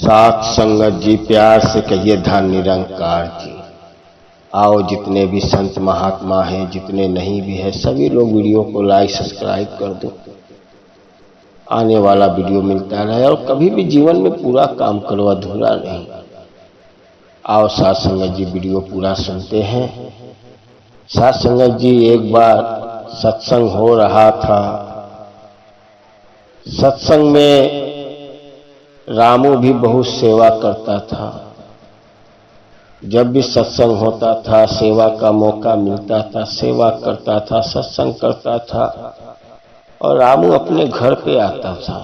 साथ संगत जी, प्यार से कहिए धन निरंकार जी। आओ जितने भी संत महात्मा हैं, जितने नहीं भी है, सभी लोग वीडियो को लाइक सब्सक्राइब कर दो। आने वाला वीडियो मिलता रहे और कभी भी जीवन में पूरा काम करो, अधूरा नहीं। आओ साथ संगत जी वीडियो पूरा सुनते हैं। साथ संगत जी, एक बार सत्संग हो रहा था। सत्संग में रामू भी बहुत सेवा करता था। जब भी सत्संग होता था, सेवा का मौका मिलता था, सेवा करता था, सत्संग करता था और रामू अपने घर पे आता था।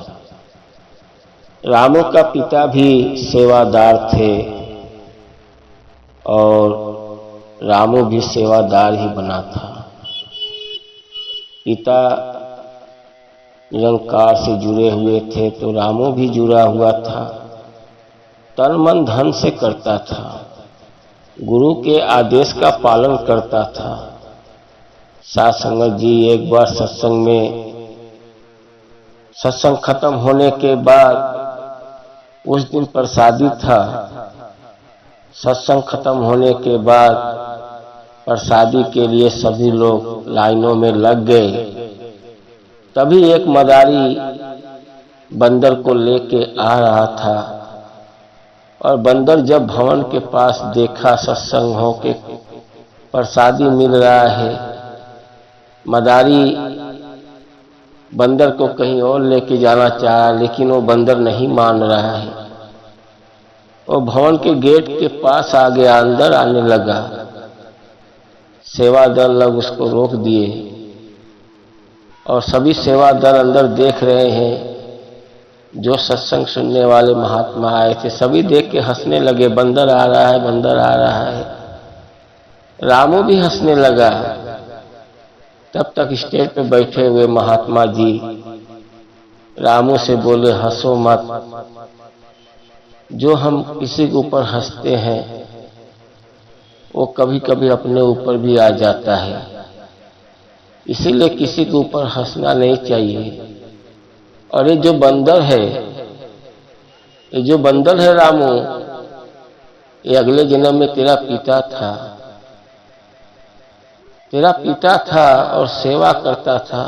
रामू का पिता भी सेवादार थे और रामू भी सेवादार ही बना था। पिता निरंकार से जुड़े हुए थे तो रामू भी जुड़ा हुआ था। तन मन धन से करता था, गुरु के आदेश का पालन करता था। साथ संगत जी, एक बार सत्संग में सत्संग खत्म होने के बाद उस दिन प्रसादी था। सत्संग खत्म होने के बाद प्रसादी के लिए सभी लोग लाइनों में लग गए। तभी एक मदारी बंदर को लेके आ रहा था और बंदर जब भवन के पास देखा सत्संग हो के प्रसादी मिल रहा है, मदारी बंदर को कहीं और लेके जाना चाहा, लेकिन वो बंदर नहीं मान रहा है। वो भवन के गेट के पास आ गया, अंदर आने लगा। सेवादल लोग उसको रोक दिए और सभी सेवादल अंदर देख रहे हैं। जो सत्संग सुनने वाले महात्मा आए थे, सभी देख के हंसने लगे, बंदर आ रहा है, बंदर आ रहा है। रामू भी हंसने लगा। तब तक स्टेज पे बैठे हुए महात्मा जी रामू से बोले, हंसो मत। जो हम किसी के ऊपर हंसते हैं वो कभी कभी अपने ऊपर भी आ जाता है, इसीलिए किसी के ऊपर हंसना नहीं चाहिए। और ये जो बंदर है रामू, ये अगले जन्म में तेरा पिता था। तेरा पिता था और सेवा करता था।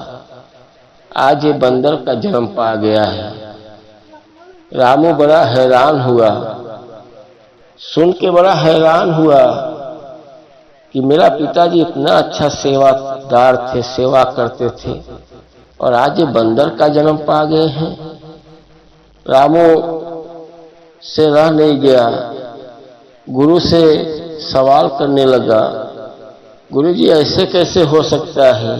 आज ये बंदर का जन्म पा गया है। रामू बड़ा हैरान हुआ, सुन के बड़ा हैरान हुआ कि मेरा पिताजी इतना अच्छा सेवादार थे, सेवा करते थे और आज ये बंदर का जन्म पा गए हैं। रामू से रह नहीं गया, गुरु से सवाल करने लगा, गुरुजी ऐसे कैसे हो सकता है?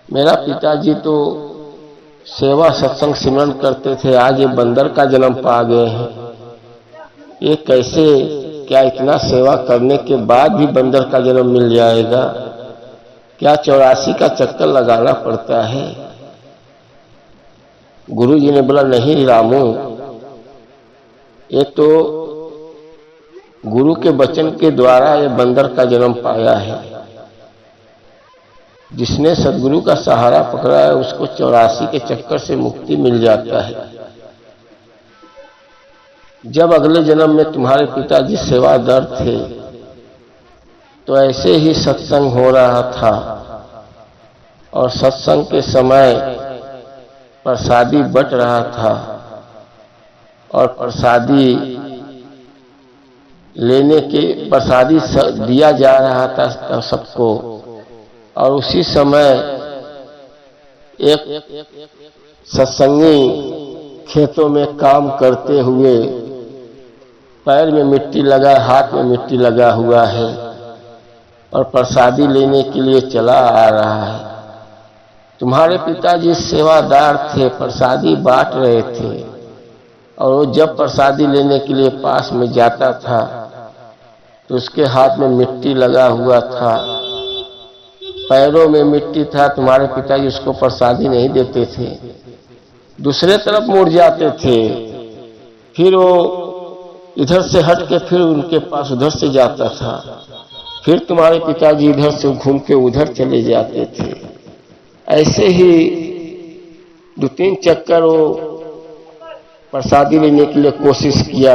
मेरा पिताजी तो सेवा सत्संग सिमरन करते थे, आज ये बंदर का जन्म पा गए हैं। ये कैसे? क्या इतना सेवा करने के बाद भी बंदर का जन्म मिल जाएगा? क्या 84 का चक्कर लगाना पड़ता है? गुरुजी ने बोला, नहीं रामू, ये तो गुरु के वचन के द्वारा ये बंदर का जन्म पाया है। जिसने सदगुरु का सहारा पकड़ा है उसको 84 के चक्कर से मुक्ति मिल जाता है। जब अगले जन्म में तुम्हारे पिताजी सेवादार थे तो ऐसे ही सत्संग हो रहा था और सत्संग के समय प्रसादी बट रहा था और प्रसादी दिया जा रहा था सबको। और उसी समय एक सत्संगी खेतों में काम करते हुए पैर में मिट्टी लगा, हाथ में मिट्टी लगा हुआ है और प्रसादी लेने के लिए चला आ रहा है। तुम्हारे पिताजी सेवादार थे, प्रसादी बांट रहे थे और वो जब प्रसादी लेने के लिए पास में जाता था तो उसके हाथ में मिट्टी लगा हुआ था, पैरों में मिट्टी था। तुम्हारे पिताजी उसको प्रसादी नहीं देते थे, दूसरे तरफ मुड़ जाते थे। फिर वो इधर से हट के फिर उनके पास उधर से जाता था, फिर तुम्हारे पिताजी इधर से घूम के उधर चले जाते थे। ऐसे ही 2-3 चक्कर वो प्रसादी लेने के लिए कोशिश किया,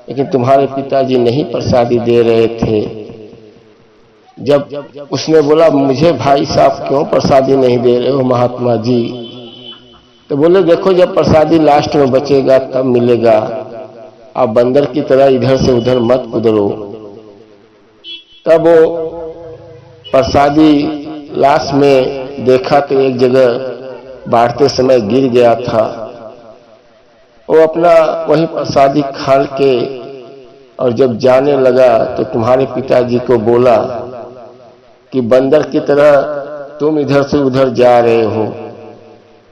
लेकिन तुम्हारे पिताजी नहीं प्रसादी दे रहे थे। जब उसने बोला मुझे भाई साहब क्यों प्रसादी नहीं दे रहे हो महात्मा जी, तो बोले देखो जब प्रसादी लास्ट में बचेगा तब मिलेगा, आप बंदर की तरह इधर से उधर मत कुदरो। तब वो प्रसादी लास्ट में देखा तो एक जगह बांटते समय गिर गया था। वो अपना वही प्रसादी खा के और जब जाने लगा तो तुम्हारे पिताजी को बोला कि बंदर की तरह तुम इधर से उधर जा रहे हो,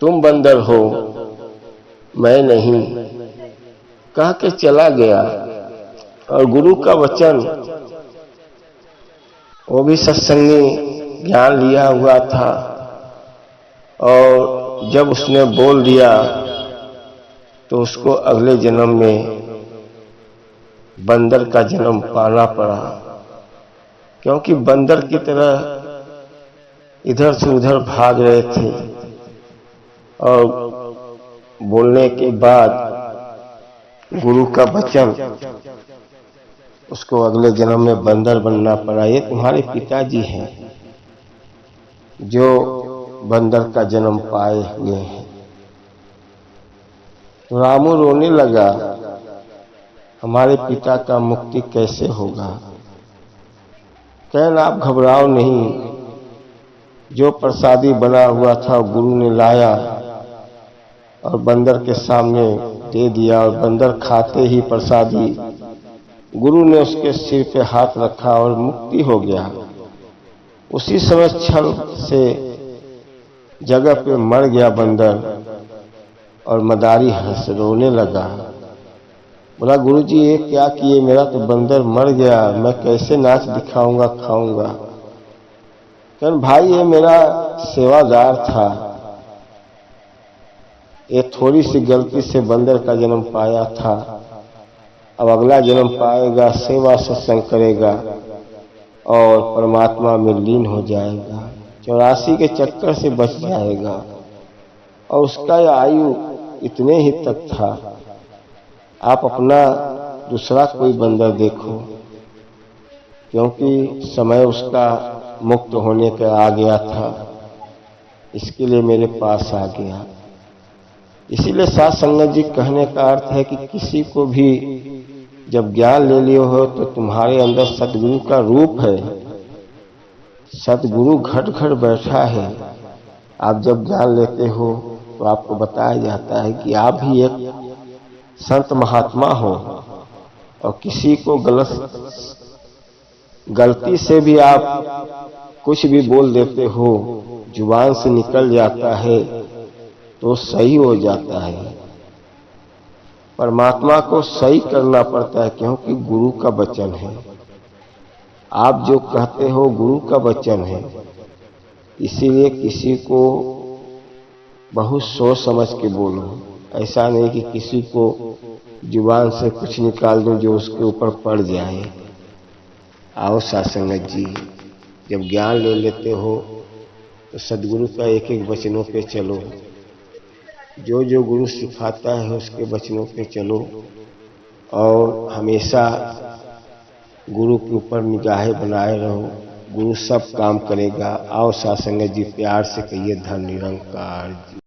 तुम बंदर हो, मैं नहीं, कह के चला गया। और गुरु का वचन, वो भी सत्संगी ज्ञान लिया हुआ था, और जब उसने बोल दिया तो उसको अगले जन्म में बंदर का जन्म पाना पड़ा, क्योंकि बंदर की तरह इधर से उधर भाग रहे थे। और बोलने के बाद गुरु का वचन, उसको अगले जन्म में बंदर बनना पड़ा। ये तुम्हारे पिताजी हैं जो बंदर का जन्म पाए हुए हैं। तो रामू रोने लगा, हमारे पिता का मुक्ति कैसे होगा। कहना आप घबराओ नहीं, जो प्रसादी बना हुआ था गुरु ने लाया और बंदर के सामने दे दिया, और बंदर खाते ही प्रसादी गुरु ने उसके सिर पे हाथ रखा और मुक्ति हो गया। उसी समय छल से जगह पे मर गया बंदर, और मदारी हंस रोने लगा। बोला गुरुजी ये क्या किए, मेरा तो बंदर मर गया, मैं कैसे नाच दिखाऊंगा खाऊंगा। कहन भाई ये मेरा सेवादार था, ये थोड़ी सी गलती से बंदर का जन्म पाया था, अब अगला जन्म पाएगा, सेवा सत्संग करेगा और परमात्मा में लीन हो जाएगा, 84 के चक्कर से बच जाएगा। और उसका यह आयु इतने ही तक था। आप अपना दूसरा कोई बंदर देखो, क्योंकि समय उसका मुक्त होने का आ गया था, इसके लिए मेरे पास आ गया। इसीलिए साध संगत जी कहने का अर्थ है कि किसी को भी जब ज्ञान ले लियो हो तो तुम्हारे अंदर सतगुरु का रूप है, सतगुरु घट घट बैठा है। आप जब ज्ञान लेते हो तो आपको बताया जाता है कि आप भी एक संत महात्मा हो, और किसी को गलती से भी आप कुछ भी बोल देते हो, जुबान से निकल जाता है तो सही हो जाता है। परमात्मा को सही करना पड़ता है, क्योंकि गुरु का वचन है। आप जो कहते हो गुरु का वचन है, इसीलिए किसी को बहुत सोच समझ के बोलो। ऐसा नहीं कि किसी को जुबान से कुछ निकाल दो जो उसके ऊपर पड़ जाए। आओ साध संगत जी, जब ज्ञान ले लेते हो तो सद्गुरु का एक एक वचनों पे चलो, जो जो गुरु सिखाता है उसके वचनों पे चलो, और हमेशा गुरु के ऊपर निगाहें बनाए रहो। गुरु सब काम करेगा। आओ साध संगत जी, प्यार से कहिए धन निरंकार जी।